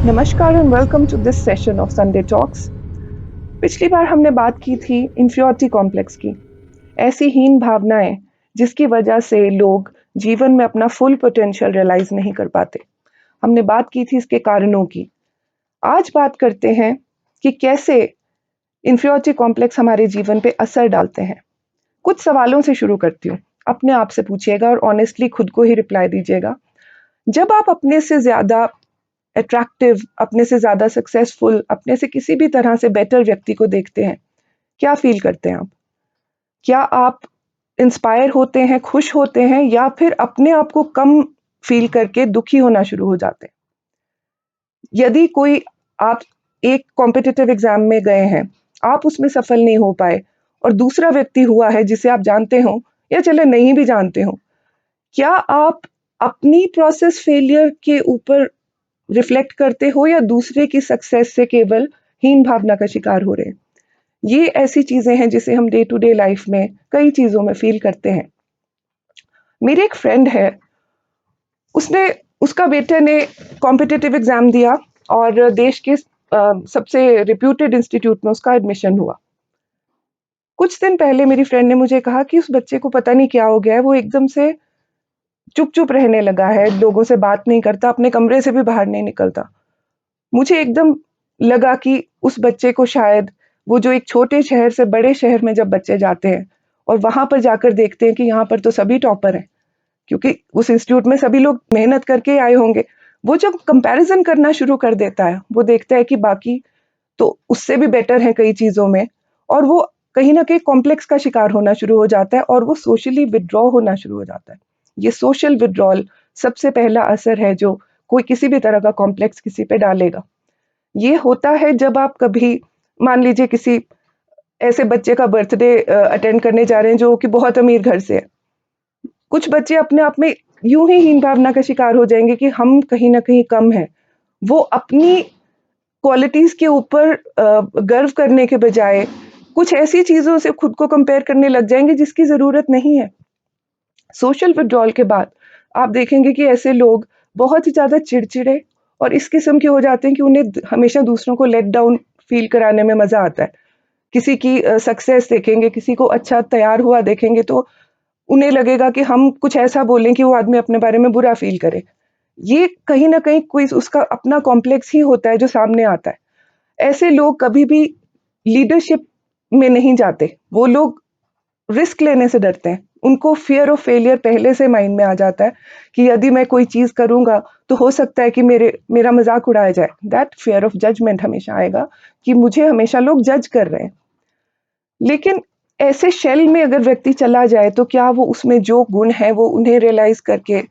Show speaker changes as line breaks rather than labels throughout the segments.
नमस्कार and welcome to this session of Sunday talks. पिछली बार हमने बात की थी इंफीरियरिटी कॉम्प्लेक्स की, ऐसी हीन भावनाएं जिसकी वजह से लोग जीवन में अपना फुल पोटेंशियल रियलाइज नहीं कर पाते। हमने बात की थी इसके कारणों की। आज बात करते हैं कि कैसे इंफीरियरिटी कॉम्प्लेक्स हमारे जीवन पे असर डालते हैं। कुछ सवालों से शुरू करती हूँ, अपने आप से पूछिएगा और ऑनेस्टली खुद को ही रिप्लाई दीजिएगा। जब आप अपने से ज्यादा अट्रैक्टिव, अपने से ज्यादा सक्सेसफुल, अपने से किसी भी तरह से बेटर व्यक्ति को देखते हैं, क्या फील करते हैं आप? क्या आप इंस्पायर होते हैं, खुश होते हैं, या फिर अपने आप को कम फील करके दुखी होना शुरू हो जाते हैं? यदि कोई आप एक कॉम्पिटिटिव एग्जाम में गए हैं, आप उसमें सफल नहीं हो पाए और दूसरा व्यक्ति हुआ है जिसे आप जानते हो या चले नहीं भी जानते हो, क्या आप अपनी प्रोसेस फेलियर के ऊपर रिफ्लेक्ट करते हो या दूसरे की सक्सेस से केवल हीन भावना का शिकार हो रहे हैं? ये ऐसी चीजें हैं जिसे हम डे टू डे लाइफ में कई चीजों में फील करते हैं। मेरे एक फ्रेंड है, उसने उसका बेटे ने कॉम्पिटिटिव एग्जाम दिया और देश के सबसे रिप्यूटेड इंस्टीट्यूट में उसका एडमिशन हुआ। कुछ दिन पहले मेरी फ्रेंड ने मुझे कहा कि उस बच्चे को पता नहीं क्या हो गया है, वो एकदम से चुप चुप रहने लगा है, लोगों से बात नहीं करता, अपने कमरे से भी बाहर नहीं निकलता। मुझे एकदम लगा कि उस बच्चे को शायद वो जो एक छोटे शहर से बड़े शहर में जब बच्चे जाते हैं और वहां पर जाकर देखते हैं कि यहाँ पर तो सभी टॉपर हैं, क्योंकि उस इंस्टीट्यूट में सभी लोग मेहनत करके आए होंगे, वो जब कंपैरिजन करना शुरू कर देता है, वो देखता है कि बाकी तो उससे भी बेटर है कई चीजों में, और वो कहीं ना कहीं कॉम्प्लेक्स का शिकार होना शुरू हो जाता है और वो सोशली विड्रॉ होना शुरू हो जाता है। ये सोशल विड्रॉल सबसे पहला असर है जो कोई किसी भी तरह का कॉम्प्लेक्स किसी पे डालेगा। ये होता है जब आप कभी मान लीजिए किसी ऐसे बच्चे का बर्थडे अटेंड करने जा रहे हैं जो कि बहुत अमीर घर से है। कुछ बच्चे अपने आप में यूं ही हीन भावना का शिकार हो जाएंगे कि हम कहीं ना कहीं कम हैं। वो अपनी क्वालिटीज के ऊपर गर्व करने के बजाय कुछ ऐसी चीजों से खुद को कंपेयर करने लग जाएंगे जिसकी जरूरत नहीं है। सोशल विड्रॉल के बाद आप देखेंगे कि ऐसे लोग बहुत ही ज्यादा चिड़चिड़े और इस किस्म के हो जाते हैं कि उन्हें हमेशा दूसरों को लेट डाउन फील कराने में मजा आता है। किसी की सक्सेस देखेंगे, किसी को अच्छा तैयार हुआ देखेंगे तो उन्हें लगेगा कि हम कुछ ऐसा बोलें कि वो आदमी अपने बारे में बुरा फील करे। ये कहीं ना कहीं कोई उसका अपना कॉम्प्लेक्स ही होता है जो सामने आता है। ऐसे लोग कभी भी लीडरशिप में नहीं जाते, वो लोग रिस्क लेने से डरते हैं। उनको फियर ऑफ फेलियर पहले से माइंड में आ जाता है कि यदि मैं कोई चीज करूंगा तो हो सकता है कि मेरा मजाक उड़ाया जाए। दैट फियर ऑफ जजमेंट हमेशा आएगा कि मुझे हमेशा लोग जज कर रहे हैं। लेकिन ऐसे शेल में अगर व्यक्ति चला जाए तो क्या वो उसमें जो गुण है वो उन्हें रियलाइज करके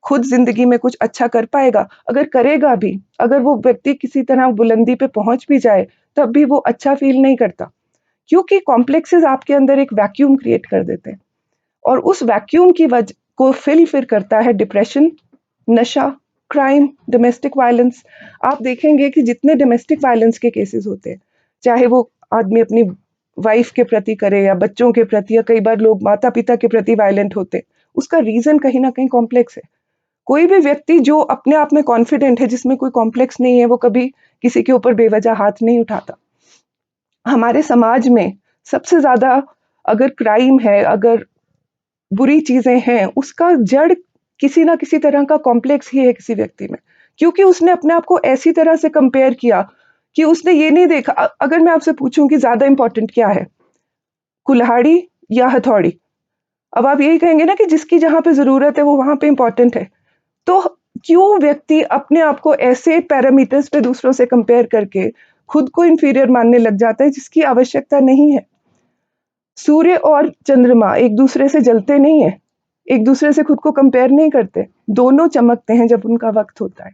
खुद जिंदगी में कुछ अच्छा कर पाएगा? अगर करेगा भी, अगर वो व्यक्ति किसी तरह बुलंदी पे पहुंच भी जाए, तब भी वो अच्छा फील नहीं करता, क्योंकि कॉम्प्लेक्सेस आपके अंदर एक वैक्यूम क्रिएट कर देते हैं और उस वैक्यूम की वजह को फिर करता है डिप्रेशन, नशा, क्राइम, डोमेस्टिक वायलेंस। आप देखेंगे कि जितने डोमेस्टिक वायलेंस के केसेस होते हैं, चाहे वो आदमी अपनी वाइफ के प्रति करे या बच्चों के प्रति, या कई बार लोग माता पिता के प्रति वायलेंट होते हैं, उसका रीजन कहीं ना कहीं कॉम्प्लेक्स है। कोई भी व्यक्ति जो अपने आप में कॉन्फिडेंट है, जिसमें कोई कॉम्प्लेक्स नहीं है, वो कभी किसी के ऊपर बेवजह हाथ नहीं उठाता। हमारे समाज में सबसे ज्यादा अगर क्राइम है, अगर बुरी चीजें हैं, उसका जड़ किसी ना किसी तरह का कॉम्प्लेक्स ही है किसी व्यक्ति में, क्योंकि उसने अपने आप को ऐसी तरह से कंपेयर किया कि उसने ये नहीं देखा। अगर मैं आपसे पूछूं कि ज्यादा इंपॉर्टेंट क्या है, कुल्हाड़ी या हथौड़ी, अब आप यही कहेंगे ना कि जिसकी जहां पे जरूरत है वो वहां पे इंपॉर्टेंट है। तो क्यों व्यक्ति अपने आप को ऐसे पैरामीटर्स पे दूसरों से कंपेयर करके खुद को इंफीरियर मानने लग जाता है जिसकी आवश्यकता नहीं है? सूर्य और चंद्रमा एक दूसरे से जलते नहीं है, एक दूसरे से खुद को कंपेयर नहीं करते, दोनों चमकते हैं जब उनका वक्त होता है।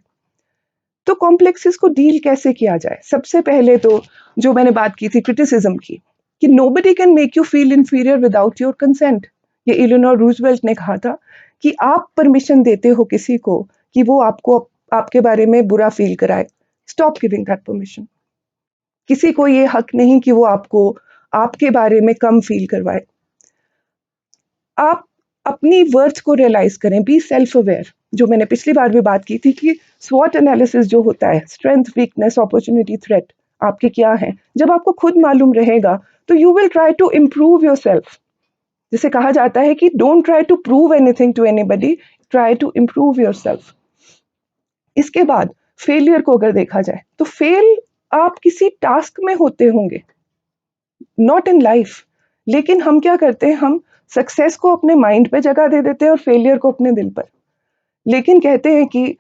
तो कॉम्प्लेक्सेस को डील कैसे किया जाए? सबसे पहले तो जो मैंने बात की थी क्रिटिसिज्म की, कि nobody can make you feel inferior without your consent. ये इलेनोर रूजवेल्ट ने कहा था कि आप परमिशन देते हो किसी को कि वो आपको आपके बारे में बुरा फील कराए। Stop giving that permission. किसी को ये हक नहीं कि वो आपको आपके बारे में कम फील करवाए। आप अपनी वर्थ को रियलाइज करें, बी सेल्फ अवेयर। जो मैंने पिछली बार भी बात की थी कि स्वॉट एनालिसिस जो होता है, स्ट्रेंथ, वीकनेस, अपॉर्चुनिटी, थ्रेट आपके क्या हैं, जब आपको खुद मालूम रहेगा तो you will try to improve yourself. जिसे कहा जाता है कि don't try to prove anything to anybody, try to improve yourself. इसके बाद फेलियर को अगर देखा जाए तो फेल आप किसी टास्क में होते होंगे, नॉट इन लाइफ। लेकिन हम क्या करते हैं, हम सक्सेस को अपने माइंड पे जगह दे देते हैं और फेलियर को अपने दिल पर। लेकिन कहते हैं कि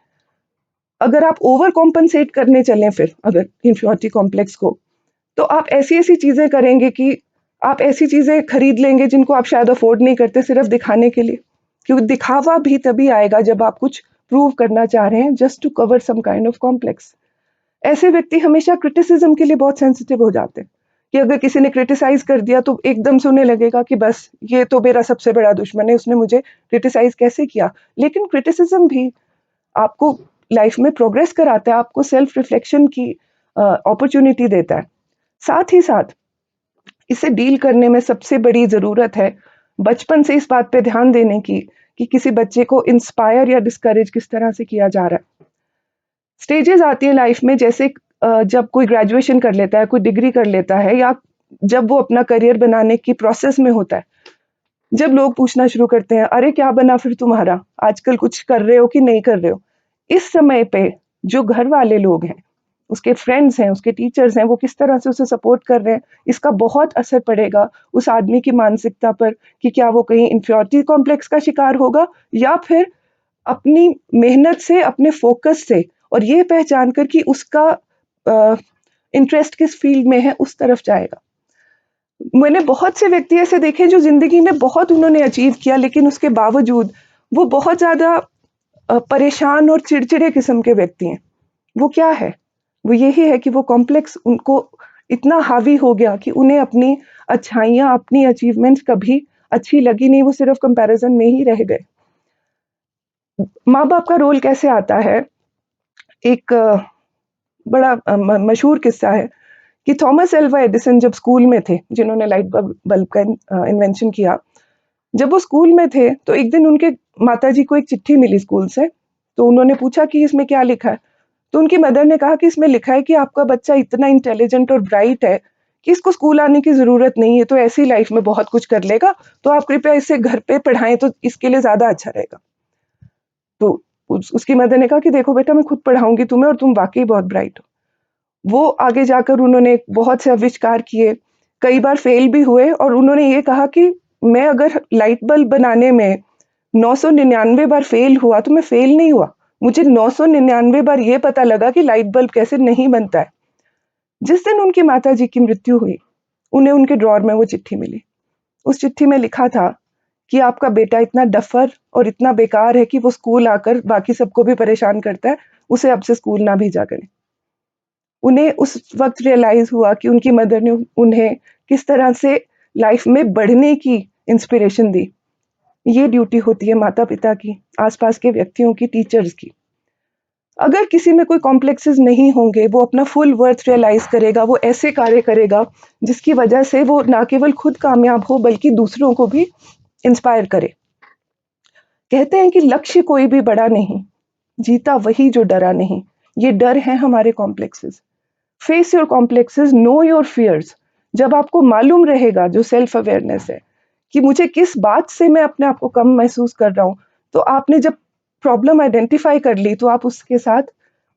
अगर आप ओवर कॉम्पनसेट करने चलें, फिर अगर इंफीरियरिटी कॉम्प्लेक्स को, तो आप ऐसी ऐसी चीजें करेंगे कि आप ऐसी चीजें खरीद लेंगे जिनको आप शायद अफोर्ड नहीं करते, सिर्फ दिखाने के लिए। क्योंकि दिखावा भी तभी आएगा जब आप कुछ प्रूव करना चाह रहे हैं, just to cover some kind of complex. ऐसे व्यक्ति हमेशा क्रिटिसिज्म के लिए बहुत सेंसिटिव हो जाते हैं कि अगर किसी ने क्रिटिसाइज कर दिया तो एकदम से उन्हें लगेगा कि बस ये तो मेरा सबसे बड़ा दुश्मन है, उसने मुझे क्रिटिसाइज कैसे किया। लेकिन क्रिटिसिज्म भी आपको लाइफ में प्रोग्रेस कराता है, आपको सेल्फ रिफ्लेक्शन की अपॉर्चुनिटी देता है। साथ ही साथ इसे डील करने में सबसे बड़ी ज़रूरत है बचपन से इस बात पे ध्यान देने की कि किसी बच्चे को इंस्पायर या डिस्करेज किस तरह से किया जा रहा है। स्टेजेस आती है लाइफ में, जैसे जब कोई ग्रेजुएशन कर लेता है, कोई डिग्री कर लेता है, या जब वो अपना करियर बनाने की प्रोसेस में होता है, जब लोग पूछना शुरू करते हैं, अरे क्या बना फिर तुम्हारा, आजकल कुछ कर रहे हो कि नहीं कर रहे हो। इस समय पे जो घर वाले लोग हैं, उसके फ्रेंड्स हैं, उसके टीचर्स हैं, वो किस तरह से उसे सपोर्ट कर रहे हैं, इसका बहुत असर पड़ेगा उस आदमी की मानसिकता पर कि क्या वो कहीं इंफीरियरिटी कॉम्प्लेक्स का शिकार होगा या फिर अपनी मेहनत से, अपने फोकस से और ये पहचान कर कि उसका इंटरेस्ट किस फील्ड में है, उस तरफ जाएगा। मैंने बहुत से व्यक्ति ऐसे देखे जो जिंदगी में बहुत उन्होंने अचीव किया, लेकिन उसके बावजूद वो बहुत ज्यादा परेशान और चिड़चिड़े किस्म के व्यक्ति हैं। वो क्या है, वो यही है कि वो कॉम्प्लेक्स उनको इतना हावी हो गया कि उन्हें अपनी अच्छाइयाँ, अपनी अचीवमेंट्स कभी अच्छी लगी नहीं, वो सिर्फ कंपैरिजन में ही रह गए। माँ बाप का रोल कैसे आता है, एक बड़ा मशहूर किस्सा है कि थॉमस एल्वा एडिसन जब स्कूल में थे, जिन्होंने लाइट बल्ब का इन्वेंशन किया, जब वो स्कूल में थे तो एक दिन उनके माताजी को एक चिट्ठी मिली स्कूल से। तो उन्होंने पूछा कि इसमें क्या लिखा है। तो उनकी मदर ने कहा कि इसमें लिखा है कि आपका बच्चा इतना इंटेलिजेंट और ब्राइट है कि इसको स्कूल आने की जरूरत नहीं है, तो ऐसी लाइफ में बहुत कुछ कर लेगा, तो आप कृपया इसे घर पे पढ़ाएं तो इसके लिए ज्यादा अच्छा रहेगा। तो उसकी मदर ने कहा कि देखो बेटा, मैं खुद पढ़ाऊंगी तुम्हें और तुम वाकई बहुत ब्राइट हो। वो आगे जाकर उन्होंने बहुत से आविष्कार किए, कई बार फेल भी हुए, और उन्होंने ये कहा कि मैं अगर लाइट बल्ब बनाने में 999 बार फेल हुआ तो मैं फेल नहीं हुआ, मुझे 999 बार ये पता लगा कि लाइट बल्ब कैसे नहीं बनता है। जिस दिन उनकी माताजी की मृत्यु हुई, उन्हें उनके ड्रॉर में वो चिट्ठी मिली। उस चिट्ठी में लिखा था कि आपका बेटा इतना डफर और इतना बेकार है कि वो स्कूल आकर बाकी सबको भी परेशान करता है, उसे अब से स्कूल ना भेजा करें। उन्हें उस वक्त रियलाइज हुआ कि उनकी मदर ने उन्हें किस तरह से लाइफ में बढ़ने की इंस्पिरेशन दी। ये ड्यूटी होती है माता पिता की, आसपास के व्यक्तियों की, टीचर्स की। अगर किसी में कोई कॉम्प्लेक्सेस नहीं होंगे, वो अपना फुल वर्थ रियलाइज करेगा, वो ऐसे कार्य करेगा जिसकी वजह से वो ना केवल खुद कामयाब हो बल्कि दूसरों को भी इंस्पायर करे। कहते हैं कि लक्ष्य कोई भी बड़ा नहीं, जीता वही जो डरा नहीं। ये डर है हमारे complexes. Face your complexes, know your fears. जब आपको मालूम रहेगा, जो सेल्फ अवेयरनेस है, कि मुझे किस बात से मैं अपने आप को कम महसूस कर रहा हूँ, तो आपने जब प्रॉब्लम आइडेंटिफाई कर ली तो आप उसके साथ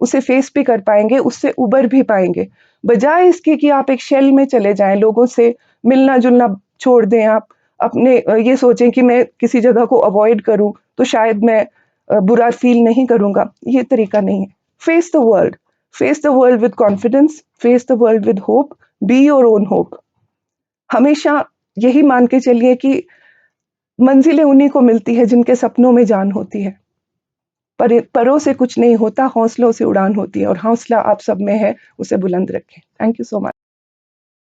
उसे फेस भी कर पाएंगे, उससे उबर भी पाएंगे। बजाय इसके कि आप एक शेल में चले जाएं, लोगों से मिलना जुलना छोड़ दें, आप अपने ये सोचें कि मैं किसी जगह को अवॉइड करूं तो शायद मैं बुरा फील नहीं करूंगा। ये तरीका नहीं है। Face the world, face the world with confidence, face the world with hope, be your own hope. हमेशा यही मान के चलिए कि मंजिलें उन्हीं को मिलती है जिनके सपनों में जान होती है। परों से कुछ नहीं होता, हौसलों से उड़ान होती है, और हौसला आप सब में है, उसे बुलंद रखें। Thank you so much.